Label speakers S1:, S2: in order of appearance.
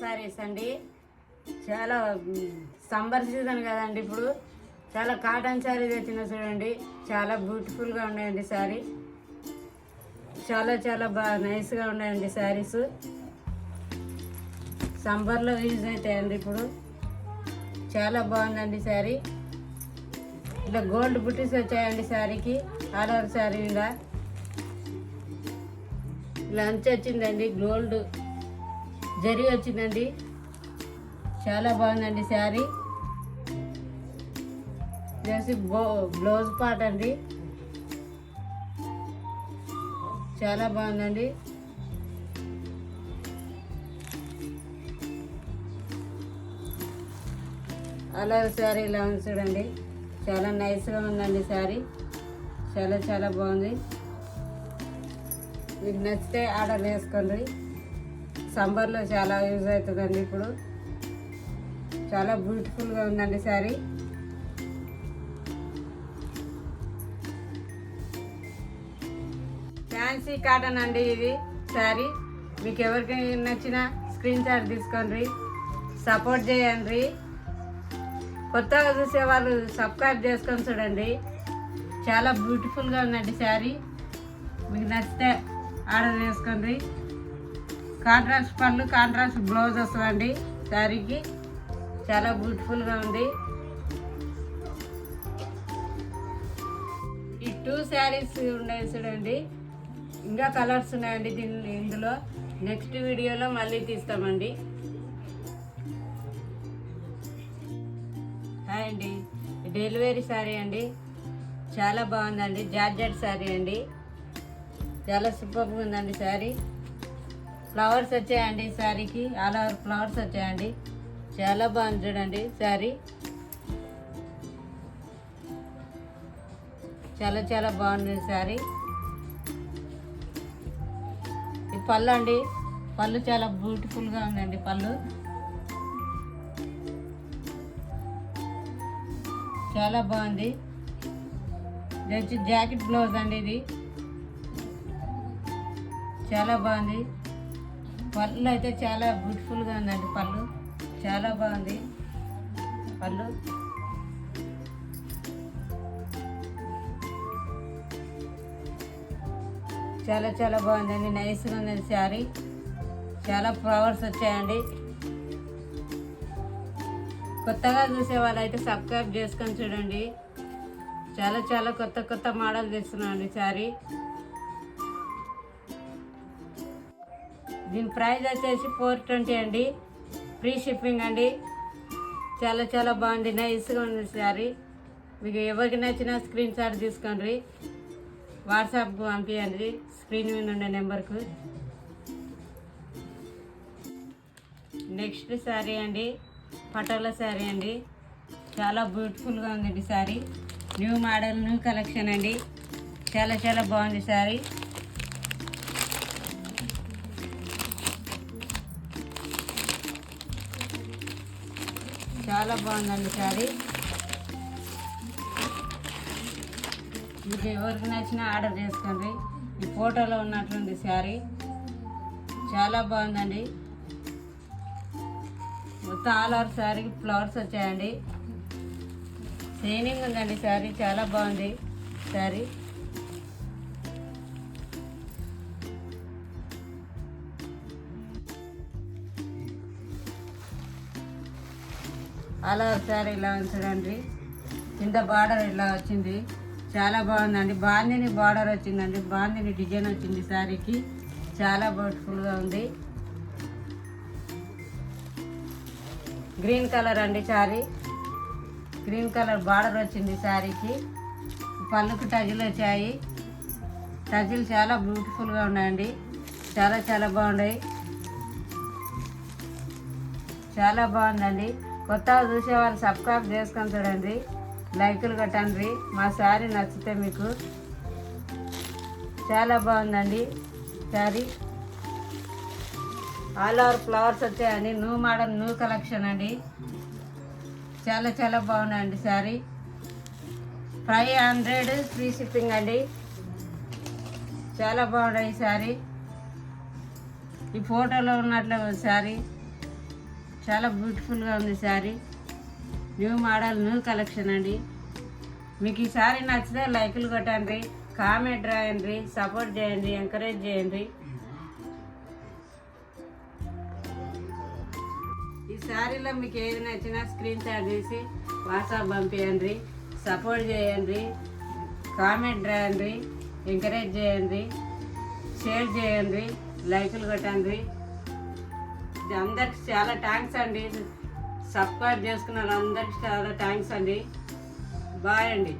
S1: శారీస్ అండి. చాలా summer season కదండి, ఇప్పుడు చాలా కాటన్ శారీ తెచ్చిన చూడండి. చాలా బ్యూటిఫుల్గా ఉన్నాయండి శారీ. చాలా చాలా బాగా నైస్గా ఉన్నాయండి శారీస్. సమ్మర్లో యూజ్ అవుతాయండి. ఇప్పుడు చాలా బాగుందండి శారీ. ఇట్లా గోల్డ్ బుటీస్ వచ్చాయండి శారీకి. ఆల్ ఓవర్ శారీ మీద ఇలా అంచు వచ్చిందండి, గోల్డ్ జరీ వచ్చిందండి. చాలా బాగుందండి శారీ. చేసి బ్లౌజ్ పార్ట్ అండి. చాలా బాగుందండి. అలా శారీ ఇలా ఉంది చూడండి. చాలా నైస్గా ఉందండి శారీ. చాలా చాలా బాగుంది. మీకు నచ్చితే ఆర్డర్ చేసుకోండి. సమ్మర్లో చాలా యూజ్ అవుతుందండి. ఇప్పుడు చాలా బ్యూటిఫుల్గా ఉందండి శారీ. ఫ్యాన్సీ కాటన్ అండి ఇది శారీ. మీకు ఎవరికి నచ్చినా స్క్రీన్ షాట్ తీసుకోండి, సపోర్ట్ చేయండి. కొత్తగా చూసే వాళ్ళు సబ్స్క్రైబ్ చేసుకొని చూడండి. చాలా బ్యూటిఫుల్గా ఉందండి శారీ. మీకు నచ్చితే ఆర్డర్ చేసుకోండి. కాంట్రాస్ట్ పళ్ళు, కాంట్రాస్ట్ బ్లౌజ్ వస్తుందండి శారీకి. చాలా బ్యూటిఫుల్గా ఉంది. ఈ 2 శారీస్ ఉన్నాయి చూడండి. ఇంకా కలర్స్ ఉన్నాయండి ఇందులో. నెక్స్ట్ వీడియోలో మళ్ళీ తీస్తామండి. హాయ్ అండి, డెలివరీ శారీ అండి. చాలా బాగుందండి. జార్జెట్ శారీ అండి. చాలా సూపర్గా ఉందండి శారీ. ఫ్లవర్స్ వచ్చాయండి శారీకి. ఆల్ ఓవర్ ఫ్లవర్స్ వచ్చాయండి. చాలా బాగుంది చూడండి శారీ. చాలా చాలా బాగుంది శారీ. ఈ పళ్ళు అండి. పళ్ళు చాలా బ్యూటిఫుల్గా ఉందండి. పళ్ళు చాలా బాగుంది. ఇది వచ్చి జాకెట్ బ్లౌజ్ అండి. ఇది చాలా బాగుంది. పళ్ళు అయితే చాలా బ్యూటిఫుల్గా ఉందండి. పళ్ళు చాలా బాగుంది. పళ్ళు చాలా చాలా బాగుందండి. నైస్గా ఉందండి శారీ. చాలా ఫ్లవర్స్ వచ్చాయండి. కొత్తగా చూసే వాళ్ళైతే సబ్స్క్రైబ్ చేసుకొని చూడండి. చాలా చాలా కొత్త కొత్త మోడల్ తెస్తున్నామండి శారీ. దీని ప్రైస్ వచ్చేసి 420 అండి. ఫ్రీ షిప్పింగ్ అండి. చాలా చాలా బాగుంది. నైస్గా ఉంది శారీ. మీకు ఎవరికి నచ్చినా స్క్రీన్ షాట్ తీసుకోండి, వాట్సాప్కు పంపించండి స్క్రీన్ మీద ఉండే నెంబర్కు. నెక్స్ట్ శారీ అండి, పటోలా శారీ అండి. చాలా బ్యూటిఫుల్గా ఉందండి sari. New model, new collection అండి. చాలా చాలా బాగుంది శారీ. చాలా బాగుందండి శారీ. మీకు ఎవరికి నచ్చినా ఆర్డర్ చేసుకోండి. ఈ ఫోటోలో ఉన్నట్లుంది శారీ. చాలా బాగుందండి. మొత్తం ఆల్ ఓవర్ శారీకి ఫ్లవర్స్ వచ్చాయండి. షైనింగ్ ఉందండి శారీ. చాలా బాగుంది శారీ. ఆల్ ఓవర్ శారీ ఇలా ఉంచడండి. కింద బార్డర్ ఇలా వచ్చింది. చాలా బాగుందండి. బాందిని బార్డర్ వచ్చిందండి. బాందిని డిజైన్ వచ్చింది శారీకి. చాలా బ్యూటిఫుల్గా ఉంది. గ్రీన్ కలర్ అండి శారీ. గ్రీన్ కలర్ బార్డర్ వచ్చింది శారీకి. పళ్ళుకు టజిల్ వచ్చాయి. టజిల్ చాలా బ్యూటిఫుల్గా ఉన్నాయండి. చాలా చాలా బాగున్నాయి. చాలా బాగుందండి. కొత్తగా చూసే వాళ్ళు సబ్స్క్రైబ్ చేసుకొని చూడండి, లైకులు కట్టండి. మా శారీ నచ్చితే మీకు. చాలా బాగుందండి శారీ. ఆల్ ఓవర్ ఫ్లవర్స్ వచ్చాయండి. న్యూ మోడల్, న్యూ కలెక్షన్ అండి. చాలా చాలా బాగున్నాయండి శారీ. 500 ఫ్రీ షిప్పింగ్ అండి. చాలా బాగున్నాయి శారీ. ఈ ఫోటోలో ఉన్నట్లు శారీ. చాలా బ్యూటిఫుల్గా ఉంది sari. New model, new collection అండి. మీకు ఈ శారీ నచ్చితే లైకులు కొట్టండి, కామెంట్ రాయండి, సపోర్ట్ చేయండి, ఎంకరేజ్ చేయండి. ఈ శారీలో మీకు ఏది నచ్చినా స్క్రీన్ షాట్ తీసి వాట్సాప్ పంపించండి. సపోర్ట్ చేయండి, కామెంట్ రాయండి, ఎంకరేజ్ చేయండి, షేర్ చేయండి, లైకులు కొట్టండి. అందరికి చాలా థ్యాంక్స్ అండి. సబ్స్క్రైబ్ చేసుకున్న వాళ్ళందరికీ చాలా థ్యాంక్స్ అండి. బాయ్ అండి.